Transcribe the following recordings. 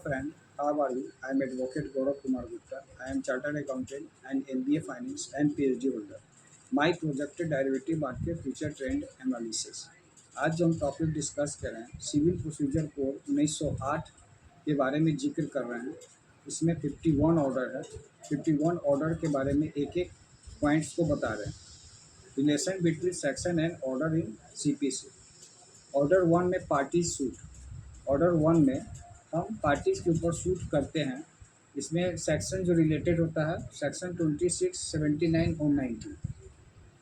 friend. How are you? I am Advocate Gaurav Kumar Gupta. I am Chartered Accountant and MBA Finance and PhD holder. My projected derivative market future trend analysis. आज जो हम topic discuss कर रहे हैं civil procedure code 1908 के बारे में जिक्र कर रहे हैं। इसमें 51 ऑर्डर है। 51 ऑर्डर के बारे में एक एक पॉइंट्स को बता रहे हैं। Relation between section and order in CPC। Order 1 में पार्टी सूट। ऑर्डर 1 में हम पार्टीज़ के ऊपर सूट करते हैं। इसमें सेक्शन जो रिलेटेड होता है सेक्शन 26, 79 और 90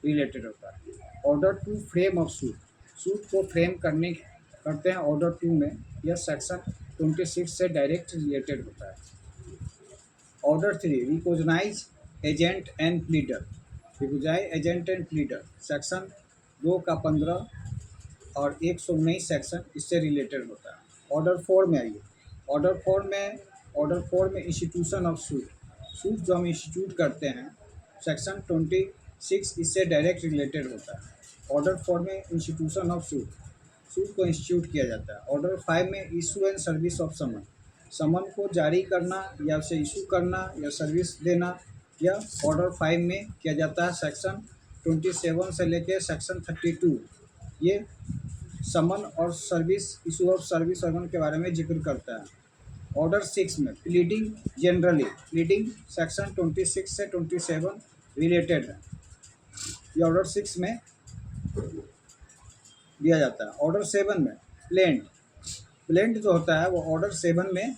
रिलेटेड होता है। Order 2 frame of suit. Suit को फ्रेम करते हैं ऑर्डर 2 में। यह सेक्शन 26 से डायरेक्ट रिलेटेड होता है। Order 3 recognise agent and pleader. Recognise agent and pleader section 2 का 15 और 119 सेक्शन इससे रिलेटेड होता है। ऑर्डर 4 में आइए। ऑर्डर 4 में इंस्टीट्यूशन ऑफ सूट। सूट जो हम इंस्टीट्यूट करते हैं सेक्शन 26 इससे डायरेक्ट रिलेटेड होता है। ऑर्डर 4 में इंस्टीट्यूशन ऑफ सूट को इंस्टीट्यूट किया जाता है। ऑर्डर 5 में इशू एंड सर्विस ऑफ समन। समन को जारी करना या उसे इशू करना या सर्विस देना यह ऑर्डर 5 में किया जाता है। सेक्शन 27 से लेकर सेक्शन 32 ये समन और सर्विस इशू ऑफ सर्विस समन के बारे में जिक्र करता है। ऑर्डर 6 में प्लीडिंग जनरली। प्लीडिंग सेक्शन 26 से 27 रिलेटेड है। ये ऑर्डर 6 में दिया जाता है। ऑर्डर 7 में प्लेंट। प्लेंट जो होता है वो ऑर्डर 7 में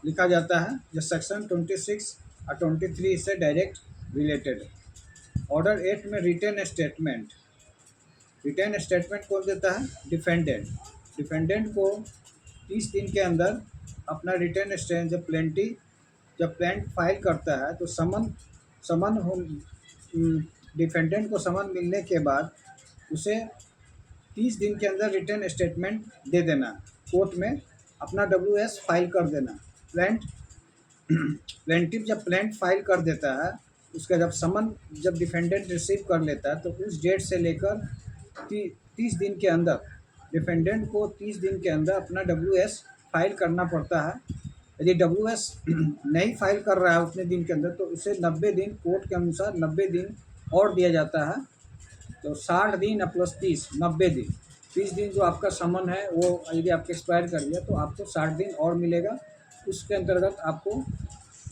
लिखा जाता है जो सेक्शन 26 और 23 से डायरेक्ट रिलेटेड है। ऑर्डर 8 में रिटन स्टेटमेंट। रिटर्न स्टेटमेंट कौन देता है? डिफेंडेंट। डिफेंडेंट को 30 दिन के अंदर अपना रिटर्न स्टेटमेंट जब प्लेंट फाइल करता है तो समन हो डिफेंडेंट को समन मिलने के बाद उसे 30 दिन के अंदर रिटर्न स्टेटमेंट दे देना। कोर्ट में अपना WS फाइल कर देना। प्लेंटिव जब प्लेंट फाइल कर देता है उसका जब डिफेंडेंट रिसीव कर लेता है तो उस डेट से लेकर 30 दिन के अंदर डिफेंडेंट को 30 दिन के अंदर अपना WS फाइल करना पड़ता है। यदि WS नहीं फाइल कर रहा है उतने दिन के अंदर तो उसे 90 दिन कोर्ट के अनुसार 90 दिन और दिया जाता है। तो 60 दिन प्लस 30 90 दिन। 30 दिन जो आपका समन है वो यदि आपके एक्सपायर कर दिया तो आपको 60 दिन और मिलेगा। उसके अंतर्गत आपको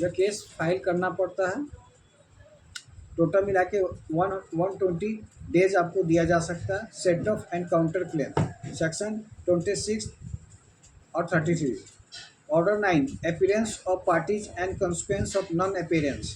यह केस फाइल करना पड़ता है। टोटल मिला के 120 डेज आपको दिया जा सकता है। Set of and counter claim section 26 और 33। Order 9 appearance of parties and consequence of non appearance.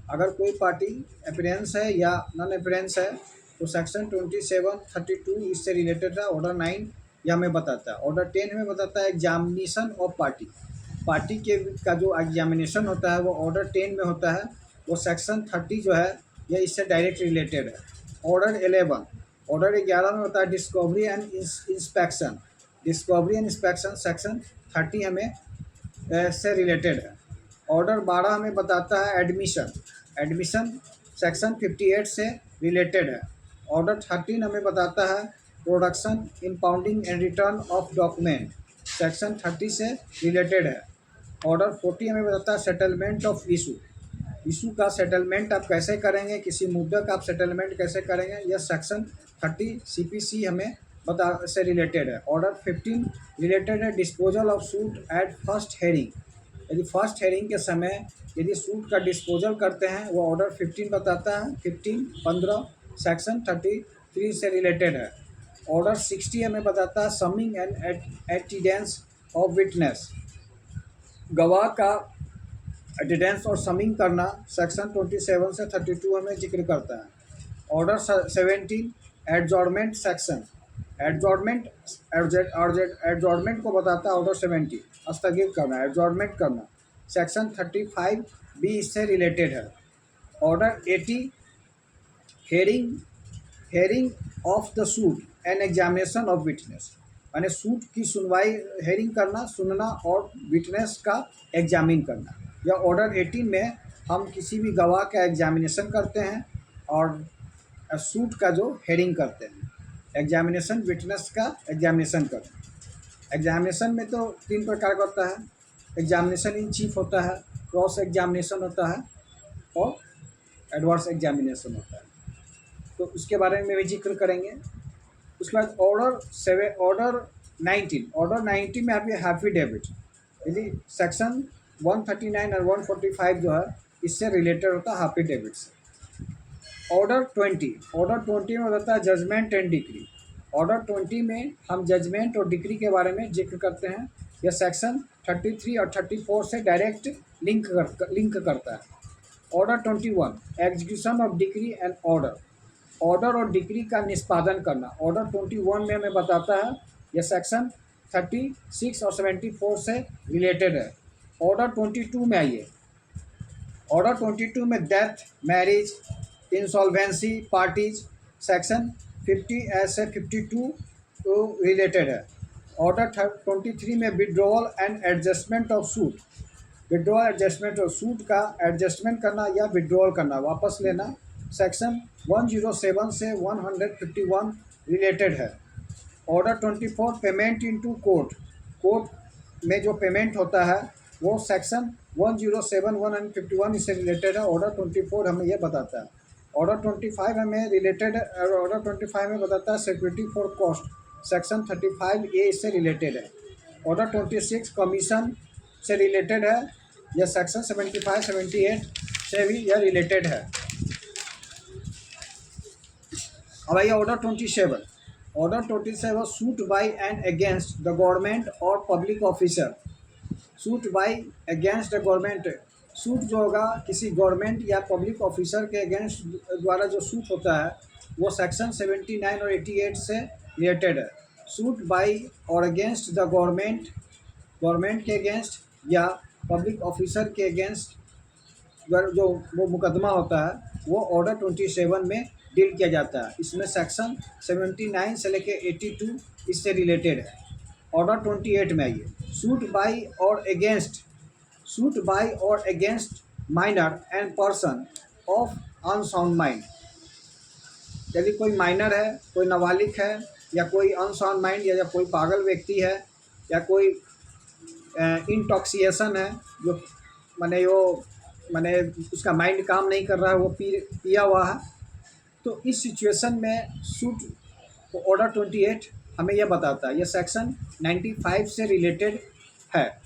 अगर कोई पार्टी अपीयरेंस है या नॉन अपीयरेंस है तो सेक्शन 27, 32 इससे रिलेटेड है। ऑर्डर 9 यह हमें बताता है। ऑर्डर 10 हमें बताता है एग्जामिनेशन ऑफ पार्टी के का जो एग्जामिनेशन होता है वो ऑर्डर 10 में होता है। वो सेक्शन 30 जो है यह इससे डायरेक्ट रिलेटेड है। ऑर्डर 11 में होता है discovery and inspection. Discovery and inspection section 30 हमें से रिलेटेड है। ऑर्डर 12 हमें बताता है एडमिशन सेक्शन 58 से रिलेटेड है। ऑर्डर 13 हमें बताता है production impounding and return of document section 30 से रिलेटेड है। ऑर्डर 40 हमें बताता है सेटलमेंट ऑफ इशू का सेटलमेंट आप कैसे करेंगे, किसी मुद्दे का आप सेटलमेंट कैसे करेंगे, यह सेक्शन 30 CPC हमें से रिलेटेड है। ऑर्डर 15 रिलेटेड है disposal of suit at first hearing. यदि फर्स्ट हेयरिंग के समय यदि सूट का डिस्पोजल करते हैं वो ऑर्डर 15 बताता है। 15 सेक्शन 33 से रिलेटेड है। ऑर्डर 60 हमें बताता है summing and attendance of witness. गवाह का अटेंडेंस और समिंग करना सेक्शन 27 से 32 हमें जिक्र करता है। Order 17 adjournment section. एडजॉर्नमेंट को बताता है ऑर्डर 70 स्थगित करना एडजॉर्नमेंट करना सेक्शन 35B इससे रिलेटेड है। Order 80 hearing of the suit and examination of witness. यानी सूट की सुनवाई हेयरिंग करना सुनना और विटनेस का एग्जामिन करना। या ऑर्डर 18 में हम किसी भी गवाह का एग्जामिनेशन करते हैं और सूट का जो हेयरिंग करते हैं। एग्जामिनेशन विटनेस का एग्जामिनेशन करते हैं। एग्जामिनेशन में तो 3 प्रकार का होता है। एग्जामिनेशन इन चीफ होता है, क्रॉस एग्जामिनेशन होता है और एडवर्स एग्जामिनेशन होता है। तो उसके बारे में भी जिक्र करेंगे। उसके बाद ऑर्डर 19 में आपके एफिडेविट, यदि सेक्शन 139 और 145 जो है इससे रिलेटेड होता है एफिडेविट से। ऑर्डर 20 में होता है जजमेंट एंड डिक्री। ऑर्डर 20 में हम जजमेंट और डिक्री के बारे में जिक्र करते हैं। यह सेक्शन 33 और 34 से डायरेक्ट लिंक करता है। Order 21 execution of decree and order और डिक्री का निष्पादन करना। ऑर्डर 21 में हमें बताता है, यह सेक्शन 36 और 74 से रिलेटेड है। ऑर्डर 22 में आइए। ऑर्डर 22 में death, marriage, insolvency parties section 50 से 52 तो रिलेटेड है। ऑर्डर 23 में withdrawal and adjustment of suit. Withdrawal adjustment of suit का एडजस्टमेंट करना या विड्रॉल करना, वापस लेना, सेक्शन 107 से 151 रिलेटेड है। Order 24 payment into court. Court में जो पेमेंट होता है वो सेक्शन 107, 151 इससे रिलेटेड है। ऑर्डर 24 हमें ये बताता है। ऑर्डर 25 हमें रिलेटेड है। ऑर्डर 25 में बताता है security for cost, section 35A इससे रिलेटेड है। ऑर्डर 26 कमीशन से रिलेटेड है, यह सेक्शन 75, 78 से भी यह रिलेटेड है। अब आइए order 27 suit by and against the government और public officer. Suit by against the government, suit जो होगा किसी गवर्नमेंट या पब्लिक ऑफिसर के अगेंस्ट द्वारा जो सूट होता है वो सेक्शन 79 और 88 से रिलेटेड है। सूट बाय और अगेंस्ट द गवर्नमेंट के अगेंस्ट या पब्लिक ऑफिसर के अगेंस्ट जो वो मुकदमा होता है वो ऑर्डर 27 में डील किया जाता है। इसमें सेक्शन 79 से लेके 82 इससे रिलेटेड है। ऑर्डर 28 में आइए। सूट बाय और against minor and person of unsound mind. यदि कोई माइनर है, कोई नाबालिग है या कोई अनसाउंड माइंड या कोई पागल व्यक्ति है या कोई इंटॉक्सिएशन है, जो माने उसका माइंड काम नहीं कर रहा है, वो पिया हुआ है, तो इस सिचुएशन में सूट ऑर्डर 28 हमें यह बताता है। यह सेक्शन 95 से रिलेटेड है।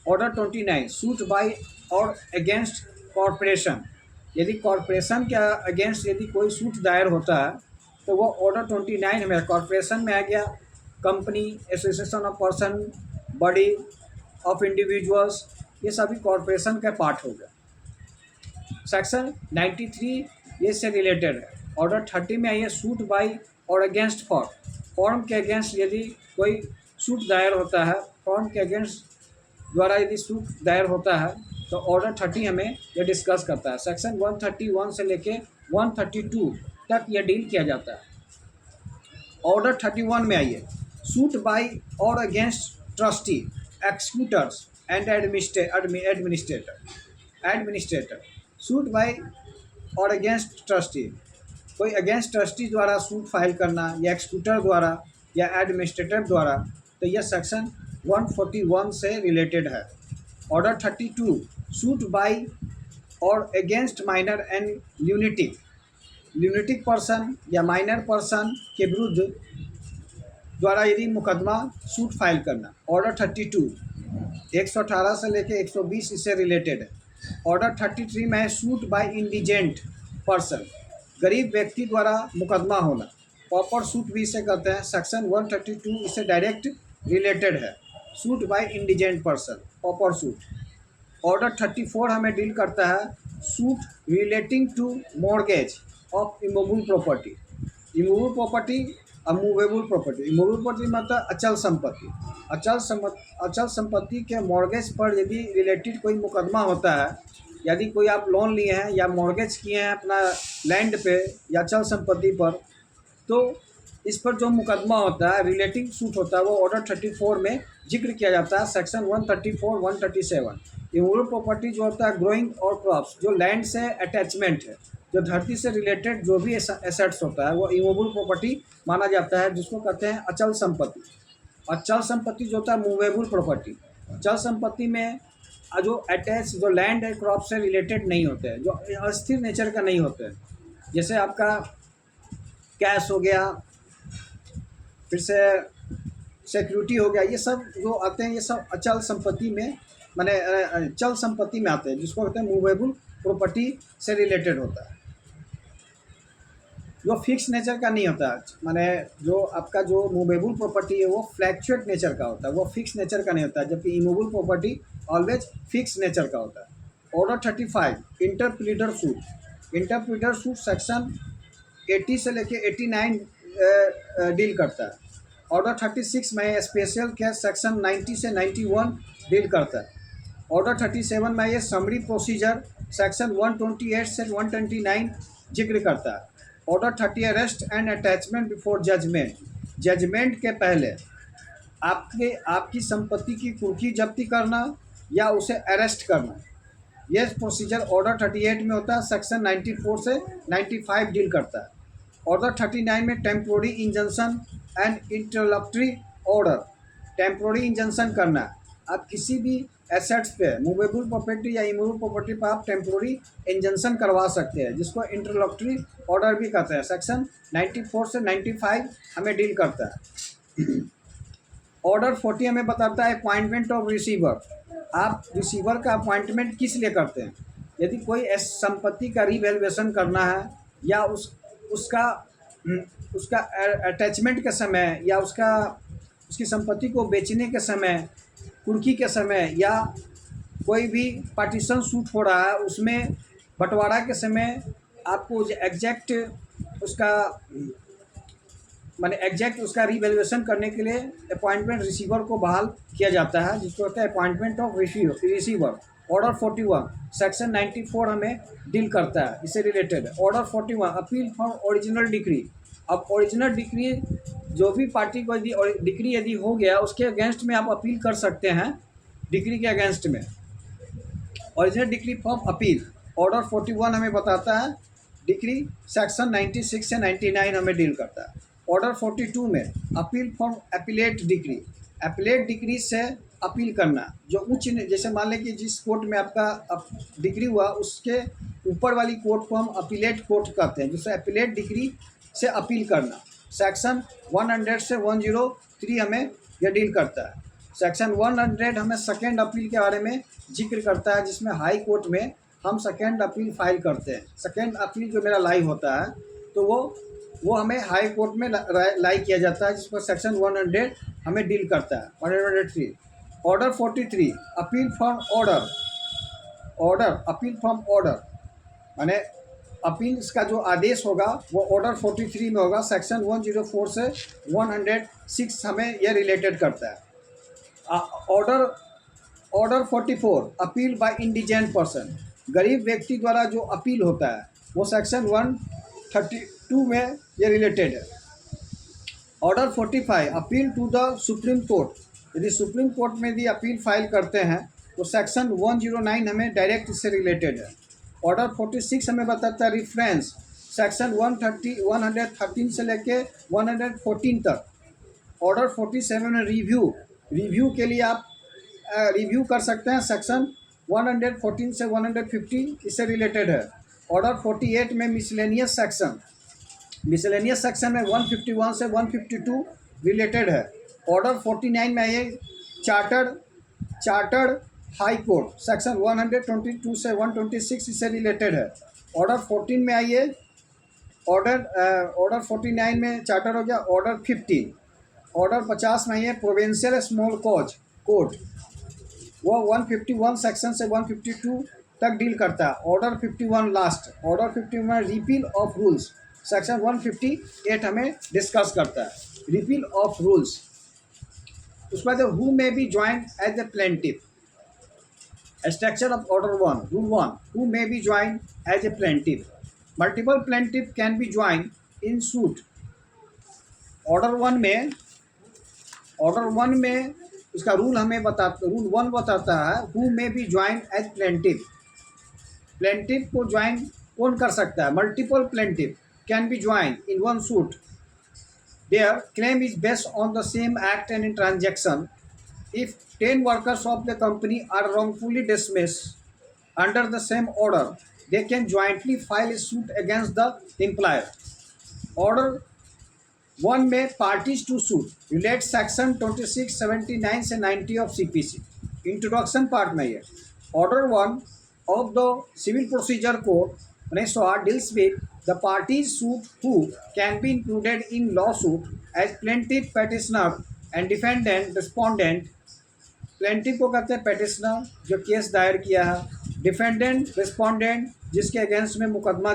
ऑर्डर 29 सूट बाय और अगेंस्ट कॉरपोरेशन। यदि कॉरपोरेशन के अगेंस्ट यदि कोई सूट दायर होता है तो वो ऑर्डर 29 में कॉरपोरेशन में आ गया। Company, association of person, body of individuals, ये सभी कॉरपोरेशन का पार्ट हो गया। सेक्शन 93 ये से रिलेटेड है। ऑर्डर 30 में आइए। सूट बाय और अगेंस्ट फॉर्म के अगेंस्ट यदि कोई सूट दायर होता है, फॉर्म के अगेंस्ट द्वारा यदि सूट दायर होता है तो ऑर्डर 30 हमें यह डिस्कस करता है। सेक्शन 131 से लेके 132 तक यह डील किया जाता है। ऑर्डर 31 में आइए। सूट बाय और against trustee, executors and administrator. Suit by और अगेंस्ट ट्रस्टी, कोई अगेंस्ट ट्रस्टी द्वारा सूट फाइल करना या एक्सिक्यूटर द्वारा या एडमिनिस्ट्रेटर द्वारा, तो यह सेक्शन 141 से रिलेटेड है। ऑर्डर 32 सूट बाय और against minor and lunatic person या माइनर पर्सन के विरुद्ध द्वारा यदि मुकदमा सूट फाइल करना। ऑर्डर 32 118 से लेके 120 इससे रिलेटेड है। ऑर्डर 33 में है सूट बाय इंडिजेंट पर्सन, गरीब व्यक्ति द्वारा मुकदमा होना। पॉपर सूट भी इसे कहते हैं। सेक्शन 132 इससे डायरेक्ट रिलेटेड है। Suit by indigent person, pauper suit. Order 34 हमें डील करता है suit relating to mortgage of immovable property. Immovable property, amovable property. Immovable property मतलब अचल संपत्ति। अचल संपत्ति के मॉर्गेज पर यदि रिलेटेड कोई मुकदमा होता है, यदि कोई आप लोन लिए हैं या मॉर्गेज किए हैं अपना लैंड पे या अचल संपत्ति पर, तो इस पर जो मुकदमा होता है, रिलेटिंग सूट होता है, वो ऑर्डर 34 में जिक्र किया जाता है। सेक्शन 134, 137। इमूवेबल प्रॉपर्टी जो होता है ग्रोइंग और क्रॉप्स, जो लैंड से अटैचमेंट है, जो धरती से रिलेटेड जो भी एसेट्स होता है वो इमूवेबल प्रॉपर्टी माना जाता है, जिसको कहते हैं अचल संपत्ति। और चल संपत्ति जो होता है मूवेबल प्रॉपर्टी। चल संपत्ति में जो अटैच जो लैंड है क्रॉप से रिलेटेड नहीं होते हैं, जो अस्थिर नेचर का नहीं होते हैं। जैसे आपका कैश हो गया, फिर से सिक्योरिटी हो गया, ये सब जो आते हैं ये सब अचल संपत्ति में माने चल संपत्ति में आते हैं, जिसको कहते हैं मूवेबल प्रॉपर्टी से रिलेटेड होता है। जो फिक्स नेचर का नहीं होता, माने जो आपका जो मूवेबल प्रॉपर्टी है वो फ्लैक्चुएट नेचर का होता है, वो फिक्स नेचर का नहीं होता, जबकि immovable property always fix nature का होता है। Order 35 interpleader suit. Interpleader suit section 80 से लेके 89 डील करता है। ऑर्डर 36 में स्पेशल केस सेक्शन 90 से 91 डील करता है। ऑर्डर 37 में ये समरी प्रोसीजर सेक्शन 128 से 129 जिक्र करता है। Order 30 arrest and attachment before judgment. Judgment के पहले आपकी संपत्ति की कुर्की जब्ती करना या उसे अरेस्ट करना, ये प्रोसीजर ऑर्डर 38 में होता है, सेक्शन 94 से 95 डील करता है। ऑर्डर 39 में temporary injunction and interlocutory order. Temporary injunction करना, आप किसी भी एसेट्स पे मूवेबल प्रॉपर्टी या इमूवेबल प्रॉपर्टी पर आप टेम्पोररी इंजंक्शन करवा सकते हैं, जिसको इंटरलॉक्टरी ऑर्डर भी कहते हैं। सेक्शन 94 से 95 हमें डील करता है। ऑर्डर 40 हमें बताता है अपॉइंटमेंट ऑफ रिसीवर। आप रिसीवर का अपॉइंटमेंट किस लिए करते हैं? यदि कोई संपत्ति का रिवैल्यूएशन करना है या उसका उसका अटैचमेंट के समय या उसकी संपत्ति को बेचने के समय, कुर्की के समय, या कोई भी पार्टीशन सूट हो रहा है उसमें बंटवारा के समय आपको एग्जैक्ट उसका माने एग्जैक्ट उसका रिवैल्यूएशन करने के लिए अपॉइंटमेंट रिसीवर को बहाल किया जाता है, जिसको कहते हैं appointment of receiver. Order 41 section 94 हमें डील करता है, इससे related. Order 41 appeal for original decree. अब ओरिजिनल डिक्री जो भी पार्टी को यदि डिक्री यदि हो गया उसके अगेंस्ट में आप अपील कर सकते हैं, डिक्री के अगेंस्ट में original decree for appeal. Order 41 हमें बताता है डिक्री सेक्शन 96 से 99 हमें डील करता है। ऑर्डर 42 में appeal for appellate decree. Appellate decree से अपील करना, जो उच्च जैसे मान लें कि जिस कोर्ट में आपका डिक्री हुआ उसके ऊपर वाली कोर्ट को हम अपीलेट कोर्ट कहते हैं, जिससे अपीलेट डिक्री से अपील करना। सेक्शन 100 से 103 हमें यह डील करता है। सेक्शन 100 हमें सेकेंड अपील के बारे में जिक्र करता है, जिसमें हाई कोर्ट में हम सेकेंड अपील फाइल करते हैं। सेकेंड अपील जो मेरा लाई होता है तो वो हमें हाई कोर्ट में लाई किया जाता है, जिसको सेक्शन 100 हमें डील करता है। 103 order 43 appeal from order. Appeal from order माने अपील का जो आदेश होगा वो ऑर्डर 43 में होगा। सेक्शन 104 से 106 हमें यह रिलेटेड करता है। Order 44 appeal bye indigent person. गरीब व्यक्ति द्वारा जो अपील होता है वो सेक्शन 132 में ये रिलेटेड है। Order 45 appeal to the supreme court. यदि सुप्रीम कोर्ट में यदि अपील फाइल करते हैं तो सेक्शन 109 हमें डायरेक्ट इससे रिलेटेड है। ऑर्डर 46 हमें बताता है रिफरेंस, सेक्शन 113 से लेके 114 तक। ऑर्डर 47 में रिव्यू के लिए आप रिव्यू कर सकते हैं, सेक्शन 114 से 150 इससे रिलेटेड है। ऑर्डर 48 में मिसलेनियस सेक्शन में 151 से 152 रिलेटेड है। ऑर्डर 49 में ये चार्टर्ड हाई कोर्ट सेक्शन 122 से 126 इससे रिलेटेड है। ऑर्डर 14 में आइए, ऑर्डर 49 में चार्टर हो गया। ऑर्डर 15 ऑर्डर 50 में आइए प्रोविंशियल स्मॉल कॉज कोर्ट, वो 151 सेक्शन से 152 तक डील करता है। Order 51 last, order 51 repeal of rules section 158 हमें डिस्कस करता है। रिपील ऑफ रूल्स, उसके बाद who may be join as a plaintiff. Structure of order 1 rule 1 who may be join as a plaintiff. Multiple plaintiff can be join in suit. Order 1 में उसका rule हमें rule 1 बताता है who may be join as plaintiff. Plaintiff को join कौन कर सकता है? Multiple plaintiff can be join in one suit. Their claim is based on the same act and transaction. If 10 workers of the company are wrongfully dismissed under the same order, they can jointly file a suit against the employer. Order 1 में parties to suit relate section 26, 79 से 90 of CPC. Introduction part में ये Order 1 of the Civil Procedure Code 1908 deals with the parties suit who can be included in lawsuit as plaintiff, petitioner and defendant, respondent. Plaintiff को कहते हैं petitioner जो case दायर किया है, डिफेंडेंट रिस्पोंडेंट जिसके अगेंस्ट में मुकदमा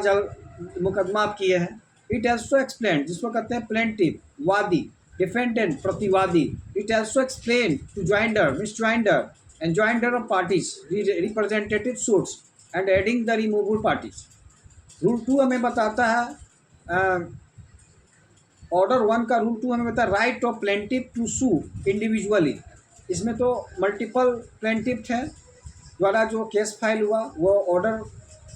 आप किए हैं. इट एल्सो एक्सप्लेन जिसको कहते हैं प्लेंटिफ वादी, डिफेंडेंट प्रतिवादी. It also explain to joinder misjoinder and joinder of parties representative suits and adding the removal parties. Rule 2 हमें बताता है ऑर्डर 1 का रूल 2 हमें बताया right of plaintiff to sue individually. इसमें तो मल्टीपल प्लेंटिफ थे द्वारा जो केस फाइल हुआ वो ऑर्डर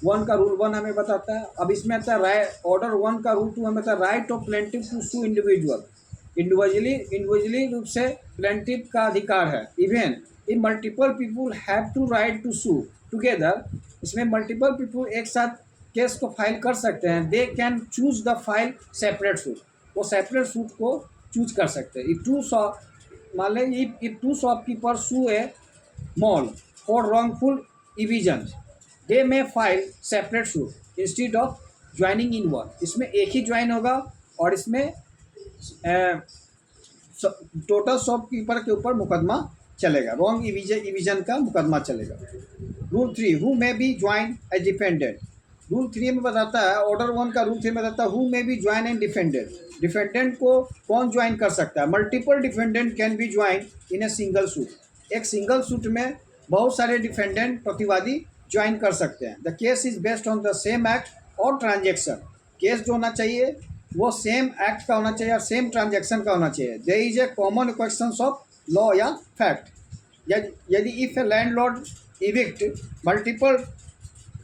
1 का रूल 1 हमें बताता है. अब इसमें आता है ऑर्डर 1 का रूल 2 हमें बताता है right of plaintiff to sue individually रूप से प्लेंटिफ का अधिकार है. Even in multiple people have to right to sue together. इसमें मल्टीपल पीपुल एक साथ केस को फाइल कर सकते हैं. They can choose the file separate suit. वो सेपरेट सूट को चूज कर सकते हैं. मान लें if two shopkeepers sue a mall for wrongful evasion, they may file separate suit instead of joining in one. इसमें एक ही ज्वाइन होगा और इसमें टोटल शॉपकीपर के ऊपर मुकदमा चलेगा, रॉन्ग इविजन का मुकदमा चलेगा. Rule 3 who may be join as defendant. Rule 3 में बताता है ऑर्डर 1 का रूल 3 में बताता है who may be join and defendant. Defendant को कौन ज्वाइन कर सकता है? Multiple defendant can be join in a single suit. एक सिंगल सूट में बहुत सारे डिफेंडेंट प्रतिवादी ज्वाइन कर सकते हैं. The case is based on the same act और ट्रांजेक्शन. केस जो होना चाहिए वो सेम एक्ट का होना चाहिए और सेम ट्रांजेक्शन का होना चाहिए. There is a common question of law या फैक्ट. यदि if a landlord evict multiple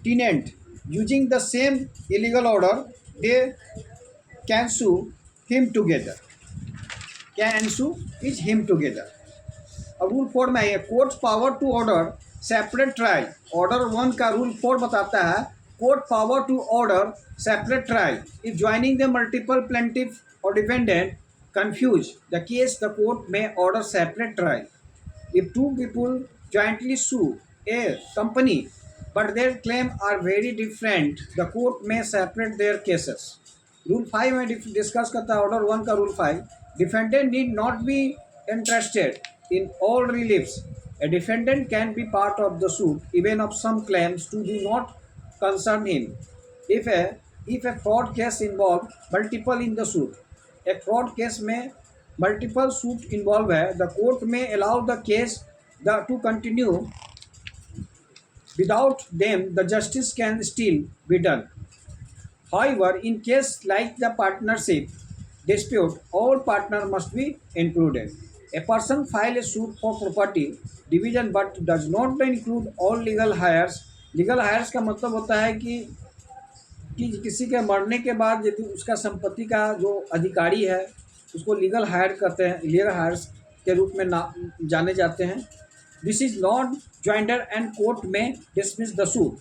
tenant using the same illegal order, they can sue him together. Can sue is him together. अब rule 4 में है court power to order separate trial. Order 1 का rule 4 बताता है court power to order separate trial if joining the multiple plaintiff और defendant confuse the case. The court may order separate trial. If two people jointly sue a company but their claims are very different, the court may separate their cases. Rule 5 में discuss करता है order 1 का rule 5. Defendant need not be interested in all reliefs. A defendant can be part of the suit even if some claims do not concern him. If a fraud case involve multiple in the suit, एक fraud case में multiple suit involve है, the court may allow the case to continue. Without them, the justice can still be done. However, in case like the partnership dispute, all partners must be included. A person files a suit for property division but does not include all legal heirs. Legal heirs का मतलब होता है कि किसी के मरने के बाद यदि उसका संपत्ति का जो अधिकारी है उसको लीगल हायर कहते हैं, लीगल हायर्स के रूप में जाने जाते हैं. This is not joinder and court में dismiss the suit.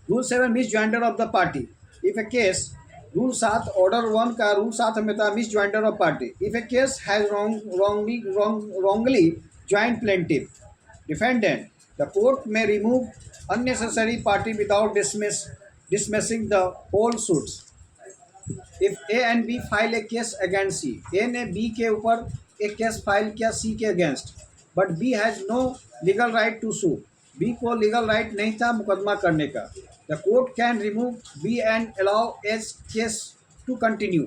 Rule 7 misjoinder of the party. If a case rule 7 order 1 का रूल 7 हमें था misjoinder of party. If a case has wrongly joined plaintiff defendant, the court may remove unnecessary party without dismissing the whole suits. If A and B file a case against C, A ने B के ऊपर एक case file किया C के against, but B has no legal right to sue. B को legal right नहीं था मुकदमा करने का. The court can remove B and allow as case to continue.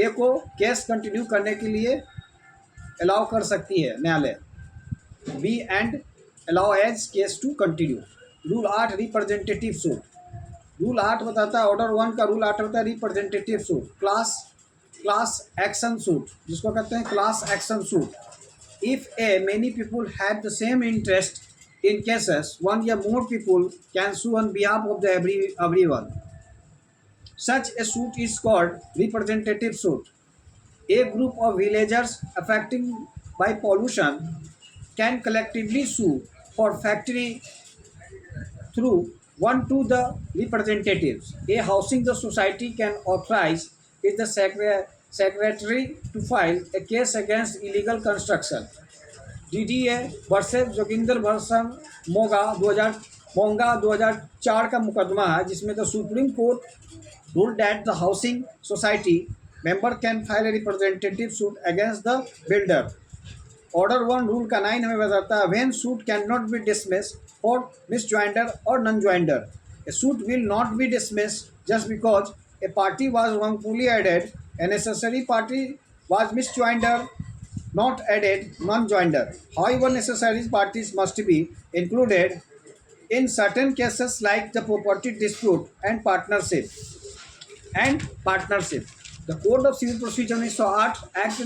A को केस कंटिन्यू करने के लिए अलाउ कर सकती है न्यायालय. B and allow as case to continue. Rule 8 representative suit. Rule 8 बताता है ऑर्डर 1 का रूल 8 होता है representative suit. Class action suit जिसको कहते हैं class action suit. If a many people have the same interest in cases, one या more people can sue on behalf of the everyone. Such a suit is called representative suit. A group of villagers affected by pollution can collectively sue for factory through one to the representatives. A housing the society can authorize is the secretary to file a case against illegal construction. DDA versus Joginder वर्सन मोंगा 2004 का मुकदमा है जिसमें the supreme court ruled that the housing society member can file a representative suit against the builder. Order 1 rule का 9 हमें बताता है when suit can not be dismiss for misjoinder और non joinder. A suit will not be dismiss just because a party was wrongfully added, a necessary party was misjoinder not added non-joinder. However, necessary parties must be included in certain cases like the property dispute and partnership. The Code of Civil Procedure 1908, Act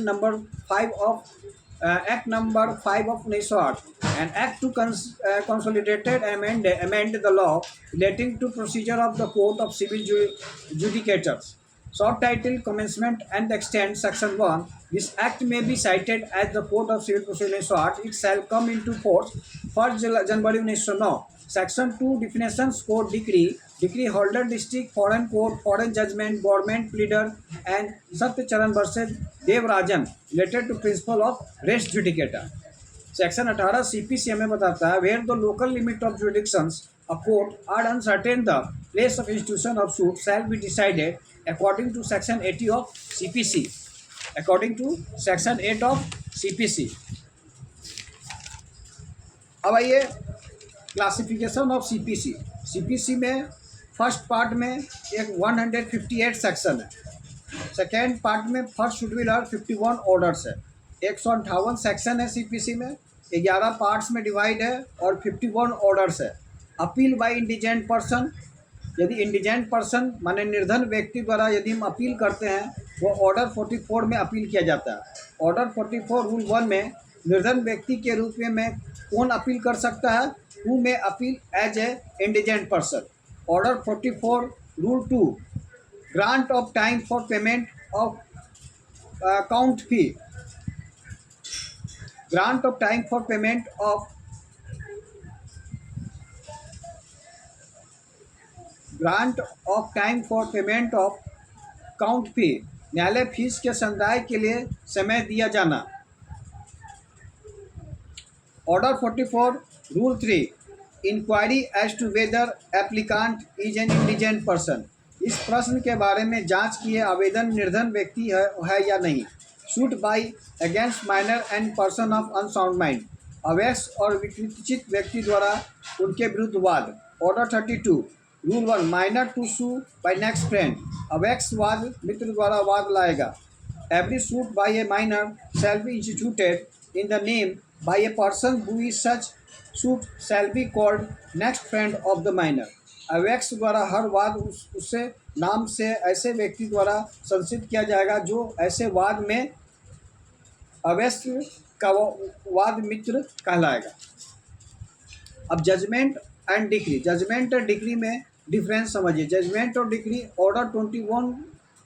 number 5 of 1908, and Act to consolidated amend the law relating to procedure of the Court of Civil Judicators. Short title, Commencement and Extent, Section 1. This Act may be cited as the Code of Civil Procedure 1908. It shall come into force 1st January 1909. Section 2, Definitions, Court, Decree holder, district, foreign court, foreign judgment, government pleader, and Satyacharan versus Devarajan related to principle of res judicata. Section 18 CPC हमें बताता है where the local limit of jurisdictions a court are uncertain the place of institution of suit shall be decided according to section 80 of CPC। According to section 8 of CPC। अब आइए classification of CPC में first part में एक 158 सेक्शन है, second part में first schedule 51 orders है, 158 सेक्शन है CPC में, 11 पार्ट्स में डिवाइड है और 51 ऑर्डर्स है। अपील बाय इंडिजेंट पर्सन, यदि इंडिजेंट पर्सन माने निर्धन व्यक्ति द्वारा यदि हम अपील करते हैं वो ऑर्डर 44 में अपील किया जाता है। ऑर्डर 44 रूल 1 में निर्धन व्यक्ति के रूप में कौन अपील कर सकता है, who may appeal as a indigent person. Order 44 rule 2, grant of time for payment of court fee, grant of time for payment of court fee, न्यायालय फीस के संदाय के लिए समय दिया जाना। Order 44 rule 3, inquiry as to whether applicant is an indigent person, इस प्रश्न के बारे में जांच किए आवेदन निर्धन व्यक्ति है या नहीं। Suit by against minor and person of unsound mind, अवैध और विकृतिचित व्यक्ति द्वारा उनके विरुद्ध वाद। Order 32 rule 1, minor to sue by next friend, अवैध वाद मित्र द्वारा वाद लाएगा। Every suit by a minor shall be instituted in the name by a person who is such suit shall be called next friend of the minor. अवैध द्वारा हर वाद उससे नाम से ऐसे व्यक्ति द्वारा संसिद्ध किया जाएगा जो ऐसे वाद में अवैध का वाद मित्र कहलाएगा। अब जजमेंट एंड डिक्री, जजमेंट और डिक्री में डिफरेंस समझिए। जजमेंट और डिक्री ऑर्डर 21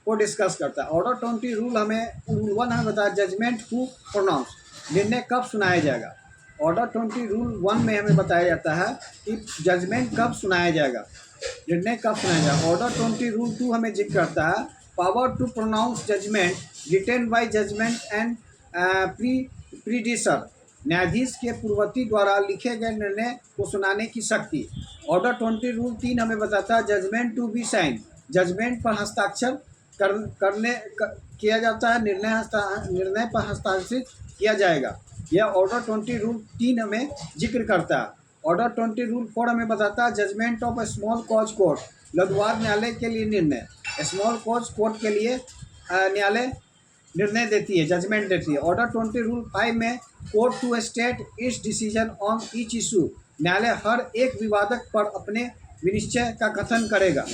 को डिस्कस करता है। ऑर्डर 20 रूल 1 हमें बताया जजमेंट हु प्रोनाउंस, निर्णय कब सुनाया जाएगा। ऑर्डर 20 रूल 1 में हमें बताया जाता है कि जजमेंट कब सुनाया जाएगा, निर्णय कब सुनाया जाएगा। ऑर्डर 20 रूल 2 हमें जिक्र करता है power to pronounce judgment written by judgment and predecessor, न्यायाधीश के पूर्ववर्ती द्वारा लिखे गए निर्णय को सुनाने की शक्ति। ऑर्डर 20 रूल 3 हमें बताता है judgment to be sign, judgment पर हस्ताक्षर किया जाता है, निर्णय पर हस्ताक्षरित किया जाएगा। यह ऑर्डर 20 रूल 3 हमें जिक्र करता है। ऑर्डर 20 रूल 4 हमें बताता है judgment of a small cause court, लघुवाद न्यायालय के लिए निर्णय। स्मॉल कॉज कोर्ट के लिए न्यायालय निर्णय देती है, जजमेंट देती है। ऑर्डर 20 रूल 5 में court to state its decision on each issue, न्यायालय हर एक विवादक पर अपने विनिश्चय का कथन करेगा।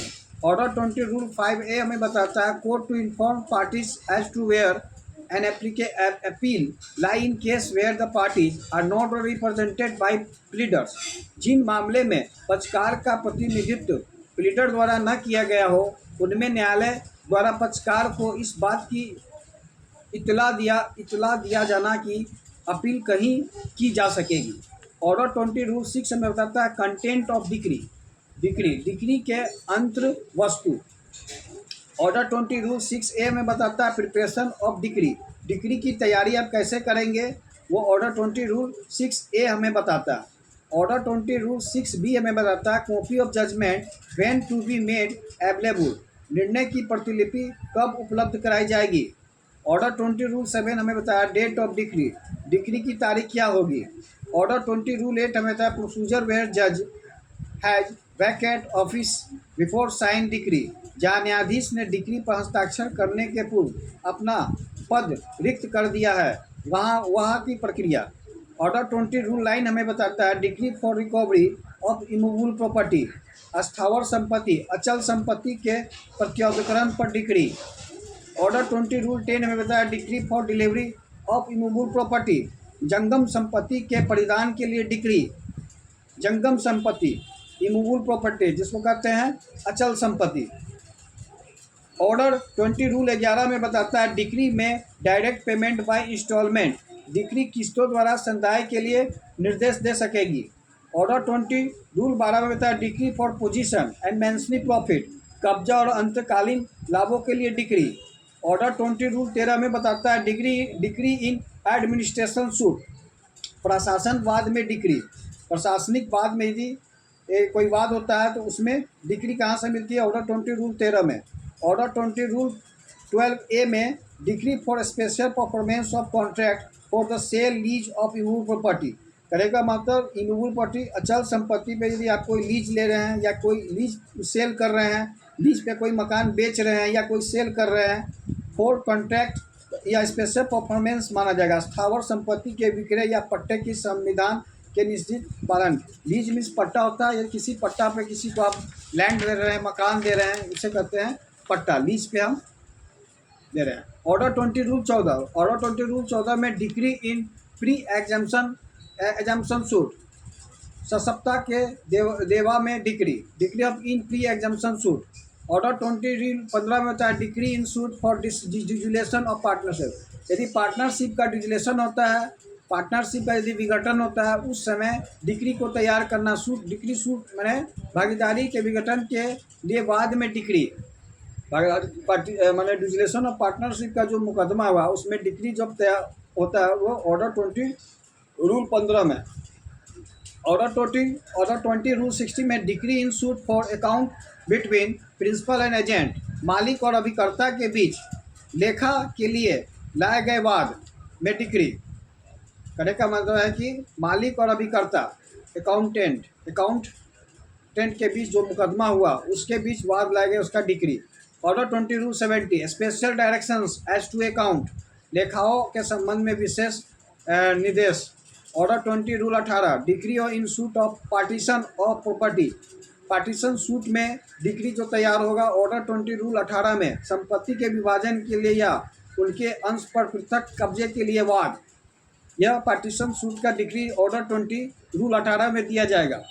ऑर्डर 20 रूल 5A हमें बताता है court to inform parties as to where an appeal lie in case where the parties are not represented by pleaders, जिन मामले में पक्षकार का प्रतिनिधित्व प्लीडर द्वारा न किया गया हो उनमें न्यायालय द्वारा पक्षकार को इस बात की इतला दिया जाना कि अपील कहीं की जा सकेगी। ऑर्डर 20 रूल 6 में बताता है कंटेंट ऑफ डिक्री, डिक्री के अंतर वस्तु। ऑर्डर 20 रूल 6A में बताता है प्रिपरेशन ऑफ डिक्री की तैयारी आप कैसे करेंगे, वो ऑर्डर 20 रूल 6A हमें बताता है। ऑर्डर 20 रूल 6B हमें बताता है copy of judgment when to be made available, निर्णय की प्रतिलिपि कब उपलब्ध कराई जाएगी। ऑर्डर 20 रूल 7 हमें बताया डेट ऑफ डिक्री की तारीख क्या होगी। ऑर्डर 20 रूल 8 हमें बताया प्रोसीजर वेयर जज has vacate office before sign decree, जहाँ न्यायाधीश ने डिक्री पर हस्ताक्षर करने के पूर्व अपना पद रिक्त कर दिया है, वहाँ की प्रक्रिया। ऑर्डर 20 रूल 9 हमें बताता है decree for recovery of immovable property, अस्थावर संपत्ति अचल संपत्ति के प्रत्यावर्तन पर डिक्री। ऑर्डर 20 रूल 10 हमें बताया decree for delivery of immovable property, जंगम संपत्ति के परिधान के लिए डिक्री। जंगम संपत्ति इमूवेबल प्रॉपर्टी जिसको कहते हैं अचल संपत्ति। ऑर्डर 20 रूल 11 में बताता है डिक्री में direct payment by instalment, decree किस्तों द्वारा संदाय के लिए निर्देश दे सकेगी। ऑर्डर 20 रूल 12 में बताया decree for possession and mesne profit, कब्जा और अंतकालीन लाभों के लिए डिक्री। ऑर्डर 20 रूल 13 में बताता है डिक्री इन एडमिनिस्ट्रेशन सूट, प्रशासन वाद में डिक्री, प्रशासनिक वाद में यदि कोई वाद होता है तो उसमें डिक्री कहाँ से मिलती है, ऑर्डर 20 रूल 13 में। ऑर्डर 20 रूल 12A में decree for special performance of contract for the sale lease of immovable property, करेगा मतलब इमूवेबल प्रॉपर्टी अचल संपत्ति पे यदि आप कोई लीज ले रहे हैं या कोई लीज सेल कर रहे हैं, लीज पे कोई मकान बेच रहे हैं या कोई सेल कर रहे हैं, फॉर कॉन्ट्रैक्ट या स्पेशल परफॉर्मेंस माना जाएगा। स्थावर संपत्ति के विक्रय या पट्टे की संविधान के निश्चित पालन। लीज मीन्स पट्टा होता है, यदि किसी पट्टा पे किसी को आप लैंड दे रहे हैं, मकान दे रहे हैं, इसे कहते हैं पट्टा, लीज पे हम दे रहे हैं। ऑर्डर 20 रूल 14, ऑर्डर 20 रूल 14 में decree in pre exemption suit, सशक्ता के देवा में decree of in pre exemption suit. Order 20 rule 15 में होता है decree in suit for dissolution of partnership, यदि पार्टनरशिप का डिजुलेशन होता है, पार्टनरशिप का यदि विघटन होता है, उस समय डिक्री को तैयार करना। डिक्री सूट मैंने भागीदारी के विघटन के लिए बाद में डिक्री, मैंने डिजुलेशन ऑफ पार्टनरशिप का जो मुकदमा हुआ उसमें डिक्री जब तैयार होता है वो ऑर्डर 20 रूल 15 में। ऑर्डर 20 रूल 60 में decree in suit for account between principal and agent, मालिक और अभिकर्ता के बीच लेखा के लिए लाए गए वाद में डिक्री। कहने का मतलब है कि मालिक और अभिकर्ता अकाउंटेंट के बीच जो मुकदमा हुआ उसके बीच वाद लाए गए, उसका decree. Order 20 rule 70 special directions as to account, लेखाओं के संबंध में विशेष निर्देश। ऑर्डर 20 रूल 18 डिक्री और in suit of partition of property, partition suit में डिक्री जो तैयार होगा ऑर्डर 20 रूल 18 में संपत्ति के विभाजन के लिए या उनके अंश पर पृथक कब्जे के लिए वाद, यह पार्टीशन सूट का डिक्री ऑर्डर 20 रूल 18 में दिया जाएगा।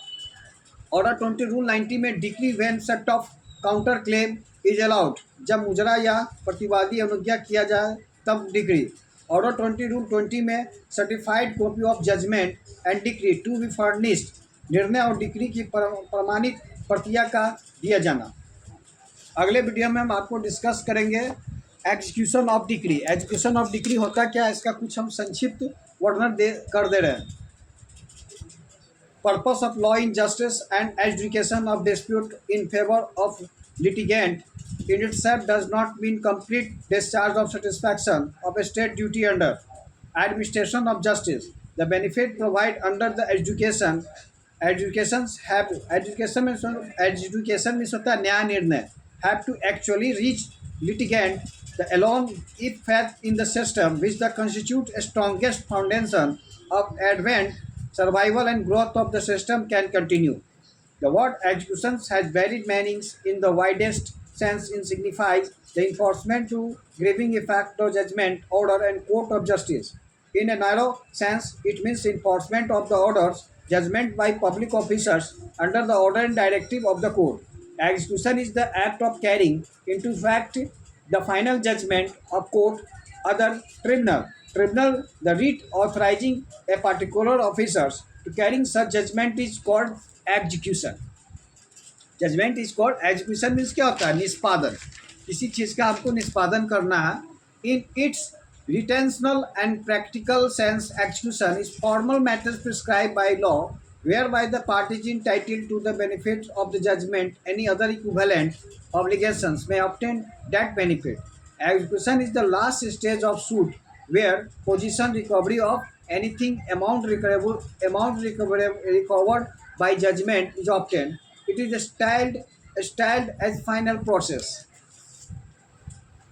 ऑर्डर 20 रूल 90 में decree when set of counter claim is allowed, जब मुजरा या प्रतिवादी अनुज्ञा किया जाए तब डिक्री। ऑर्डर 20 रूल 20 में certified copy of judgment and decree to be furnished, निर्णय और डिक्री की प्रमाणित प्रतियां का दिया जाना। अगले वीडियो में हम आपको डिस्कस करेंगे execution of decree. Execution of decree होता क्या है, इसका कुछ हम संक्षिप्त वर्णन कर दे रहे हैं। Purpose of law in justice and education of dispute in favour of litigant in itself does not mean complete discharge of satisfaction of a state duty under administration of justice. The benefit provided under the education means होता है न्याय निर्णय, have to actually reach litigant the alone if faith in the system which the constitute a strongest foundation of advent survival and growth of the system can continue. The word execution has varied meanings. In the widest sense, it signifies the enforcement to giving effect to judgment, order, and court of justice. In a narrow sense, it means enforcement of the orders, judgment by public officers under the order and directive of the court. Execution is the act of carrying into fact the final judgment of court, other tribunal. Tribunal, the writ authorizing a particular officers to carrying such judgment is called execution. Judgment is called execution means क्या होता है निष्पादन किसी चीज़ का आपको निष्पादन करना है in its intentional and practical sense execution is formal matters prescribed by law whereby the party is entitled to the benefit of the judgment any other equivalent obligations may obtain that benefit execution is the last stage of suit where position recovery of anything recovered by judgment is obtained it is styled as final process.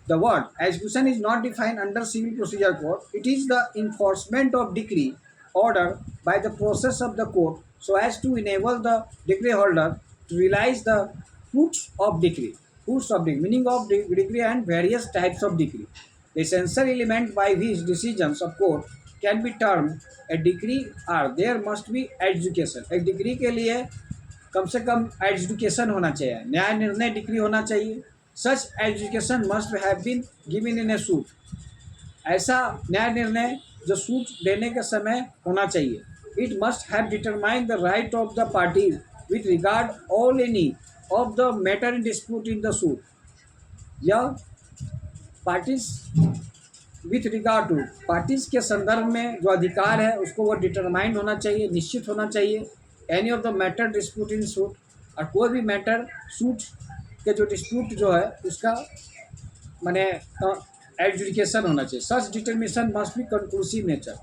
The word execution is not defined under Civil Procedure Code. It is the enforcement of decree order by the process of the court so as to enable the decree holder to realize the fruits of decree. Fruits of decree, meaning of decree and various types of decree. The essential element by which decisions of court can be termed a decree are there must be education. एक degree के लिए कम से कम education होना चाहिए न्याय निर्णय degree होना चाहिए such adjudication must have been given in a suit ऐसा न्याय निर्णय जो सूट देने के समय होना चाहिए it must have determine the right of the party with regard all any of the matter in dispute in the suit या parties with regard to parties के संदर्भ में जो अधिकार है उसको वो डिटरमाइन होना चाहिए निश्चित होना चाहिए any of the matter dispute in suit और कोई भी मैटर सूट के जो डिस्प्यूट जो है उसका माने एडजुडिकेशन होना चाहिए such determination must be conclusive nature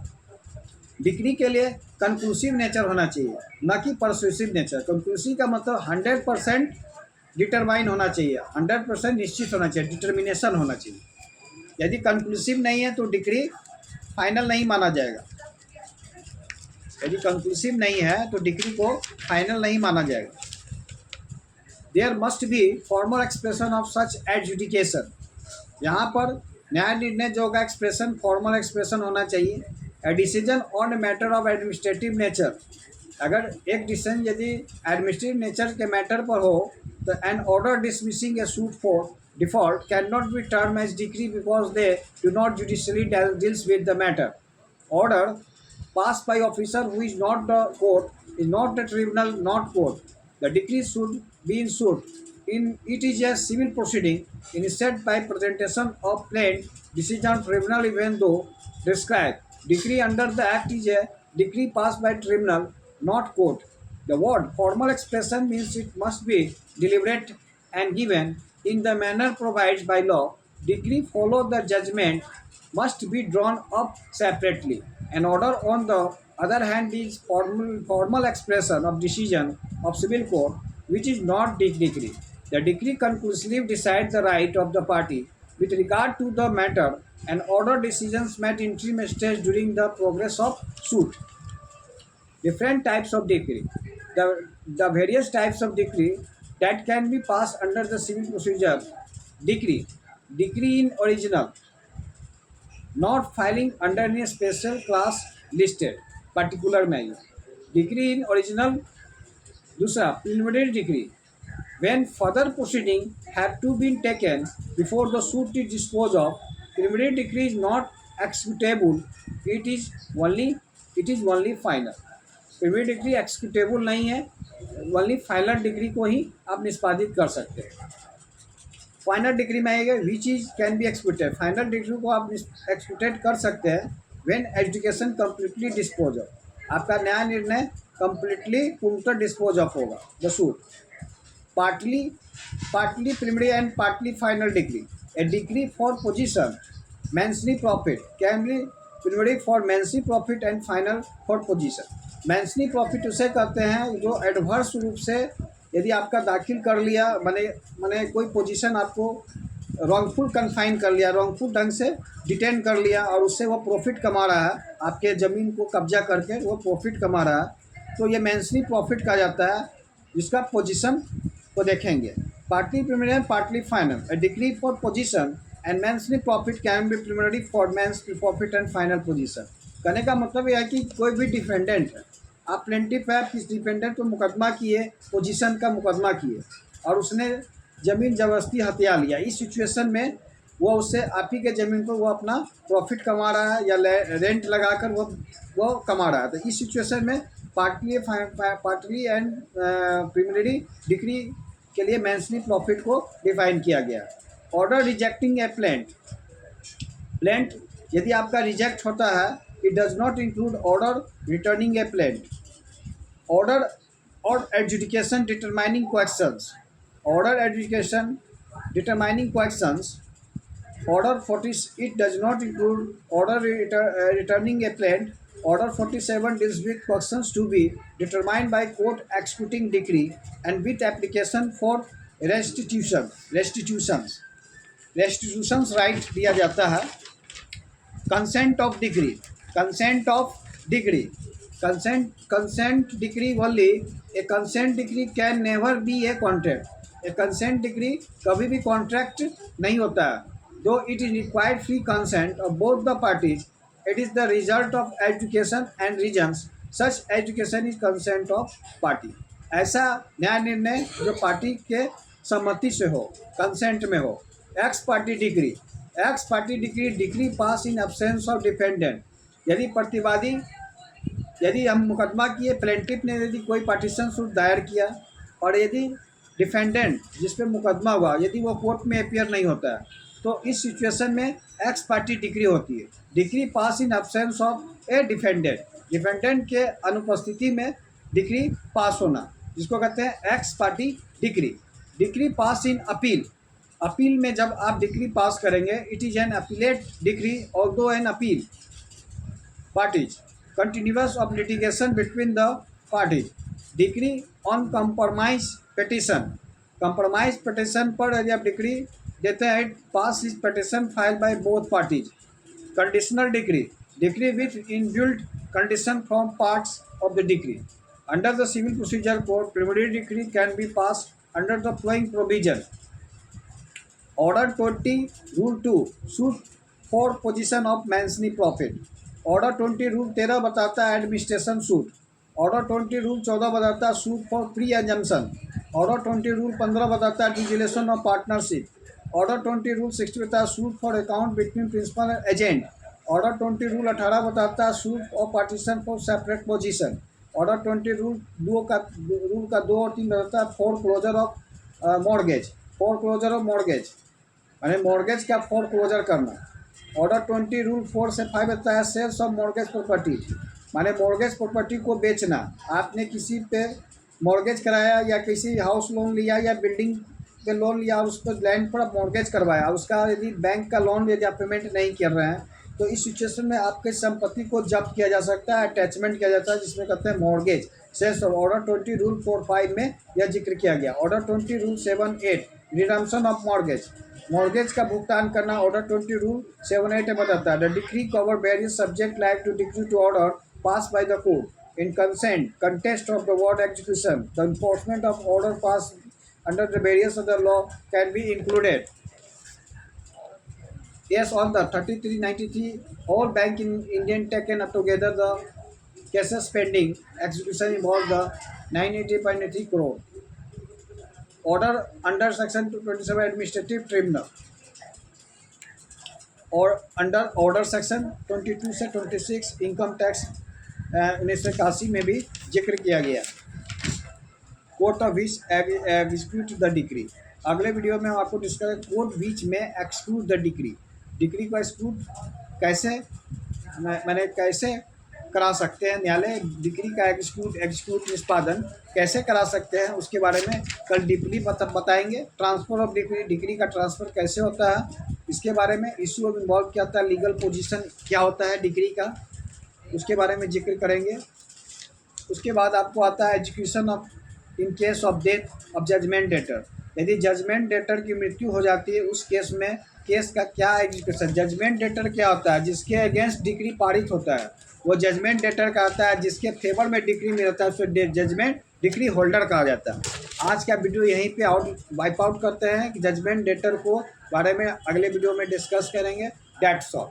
degree के लिए कंक्लूसिव नेचर होना चाहिए न कि परसुएसिव नेचर कंक्लूसिव का मतलब 100% डिटरमाइन होना चाहिए 100% निश्चित होना चाहिए डिटर्मिनेशन होना चाहिए यदि कंक्लूसिव नहीं है तो डिग्री फाइनल नहीं माना जाएगा यदि कंक्लूसिव नहीं है तो डिग्री को फाइनल नहीं माना जाएगा there must be formal expression of such adjudication यहाँ पर न्याय निर्णय जो का एक्सप्रेशन फॉर्मल एक्सप्रेशन होना चाहिए a decision on a matter of administrative nature अगर एक डिसीजन यदि एडमिनिस्ट्रेटिव नेचर के मैटर पर हो तो an order dismissing a suit for default can not be term as decree because they do not judicially deals with the matter order passed by officer who is not the court is not the tribunal not court the decree should be in suit in it is a civil proceeding instead by presentation of plain decision tribunal even though prescribed decree under the act is a decree passed by tribunal not court the word formal expression means it must be deliberate and given in the manner provided by law decree follow the judgment must be drawn up separately. An order, on the other hand, is formal expression of decision of civil court, which is not decree. The decree conclusively decides the right of the party with regard to the matter, and order decisions met interim stage during the progress of suit. Different types of decree. The various types of decree that can be passed under the civil procedure. Decree. Decree in original. Not filing under any special class listed particular matter decree in original दूसरा preliminary decree when further proceeding have to been taken before the suit is disposed of preliminary decree is not executable it is only final preliminary decree executable नहीं है only final decree को ही आप निष्पादित कर सकते हैं final degree में आएगा which is can be executed final degree को आप एक्सक्यूटेड कर सकते हैं when adjudication completely dispose of आपका नया निर्णय कम्प्लीटली पूर्णतः डिस्पोज ऑफ होगा the suit partly preliminary and partly final degree a degree for possession mesne profit can be preliminary for mesne profit and final for possession mesne profit उसे कहते हैं जो adverse रूप से यदि आपका दाखिल कर लिया मैंने कोई पोजीशन आपको रॉन्गफुल कन्फाइन कर लिया रॉन्गफुल ढंग से डिटेन कर लिया और उससे वो प्रॉफिट कमा रहा है आपके ज़मीन को कब्जा करके वो प्रॉफिट कमा रहा है तो ये मेंशनी प्रॉफिट कहा जाता है जिसका पोजीशन को देखेंगे partly preliminary and partly final a degree for possession and mesne profit can be preliminary for mesne profit and final possession कहने का मतलब यह है कि कोई भी डिफेंडेंट है आप प्लेंटिफ है किस डिफेंडेंट पर मुकदमा किए पोजीशन का मुकदमा किए और उसने ज़मीन ज़बरदस्ती हथिया लिया, इस सिचुएशन में वो उससे आप ही के ज़मीन पर वो अपना प्रॉफिट कमा रहा है या रेंट लगाकर वो कमा रहा है। तो इस सिचुएशन में पार्टली एंड प्रिलिमिनरी डिक्री के लिए मेंशनी प्रॉफिट को डिफाइन किया गया। ऑर्डर रिजेक्टिंग ए प्लेंट यदि आपका रिजेक्ट होता है, it does not include order returning a plaint. Order और adjudication determining questions, order adjudication determining questions, order 40 it does not include order returning a plant. Order 47 deals with questions to be determined by court executing decree and with application for restitutions right दिया जाता है। consent of decree consent decree only a consent decree can never be a contract। a consent decree कभी भी contract नहीं होता है। though it is required free consent of both the parties, it is the result of education and reasons such education is consent of party। ऐसा न्याय निर्णय जो party के सम्मति से हो, कंसेंट में हो। X party degree degree pass in absence of defendant. यदि प्रतिवादी यदि हम मुकदमा किए, प्लेंटिफ ने यदि कोई पार्टीशन सूट दायर किया और यदि डिफेंडेंट जिस पे मुकदमा हुआ यदि वो कोर्ट में अपियर नहीं होता है, तो इस सिचुएशन में एक्स पार्टी डिग्री होती है। Degree pass in absence of a defendant के अनुपस्थिति में डिग्री पास होना, जिसको कहते हैं ex party degree pass in appeal में जब आप डिग्री पास करेंगे, it is an appellate degree although an appeal parties continuous of litigation between the parties। Degree on compromise petition पर यदि आप डिग्री देते हैं, pass is petition file by both parties. Conditional degree with inbuilt condition from parts of the degree. Under the civil procedure code preliminary degree can be passed under the following provision. Order 20 rule 2 suit for possession of mesne profit. Order 20 rule 13 बताता है administration suit. Order 20 rule 14 बताता है suit for preemption. Order 20 rule 15 बताता है dissolution of partnership. Order 20 rule 60 बताता है suit for account between principal and agent. Order 20 rule 18 बताता है suit of partition for separate position. Order 20 rule 2 और 3 बताता है फॉर क्लोजर ऑफ मॉर्गेज यानी मॉर्गेज का फॉर क्लोजर करना। ऑर्डर 20 रूल 4 से 5 बताता है सेल्स ऑफ मॉर्गेज प्रॉपर्टी माने मॉर्गेज प्रॉपर्टी को बेचना। आपने किसी पे मॉर्गेज कराया या किसी हाउस लोन लिया या बिल्डिंग पे लोन लिया और उस पर लैंड पर मॉर्गेज करवाया, उसका यदि बैंक का लोन यदि आप पेमेंट नहीं कर रहे हैं, तो इस सिचुएशन में आपके संपत्ति को जब्त किया जा सकता है, अटैचमेंट किया जाता है, जिसमें कहते हैं मॉर्गेज सेल्स। ऑर्डर 20 रूल 4-5 में यह जिक्र किया गया। Order 20 rule 7-8 redemption of mortgage का भुगतान करना। ऑर्डर 20 रूल 7-8 में बताता है the decree cover various subject like to decree to order pass by the court in contest of the word execution the enforcement of order pass under the various of the law can be included. Yes, on the 3393 all bank in Indian taken up together the cases pending execution involved the 980.3 crore। Order under section 227 administrative tribunal और under order section 22 से 26 income tax 1981 में भी जिक्र किया गया। Court of which execute the decree. अगले video में हम आपको डिस्कस कोर्ट विच में एक्सक्यूट द डिक्री को एक्सक्यूट कैसे मैंने कैसे करा सकते हैं, न्यायालय डिक्री का एग्जीक्यूट निष्पादन कैसे करा सकते हैं, उसके बारे में कल डीपली बताएंगे। ट्रांसफ़र ऑफ डिक्री का ट्रांसफ़र कैसे होता है, इसके बारे में इशू ऑफ इन्वॉल्व क्या होता है, लीगल पोजीशन क्या होता है डिक्री का, उसके बारे में जिक्र करेंगे। उसके बाद आपको आता है execution of in case of death of judgment debtor. यदि जजमेंट डेटर की मृत्यु हो जाती है, उस केस में केस का क्या एग्जीक्यूशन। जजमेंट डेटर क्या होता है, जिसके अगेंस्ट डिक्री पारित होता है वो जजमेंट डेटर कहता है। जिसके फेवर में डिक्री मिलता है उसको जजमेंट डिक्री होल्डर कहा जाता है। आज का वीडियो यहीं पे वाइप आउट करते हैं कि जजमेंट डेटर को बारे में अगले वीडियो में डिस्कस करेंगे। That's all.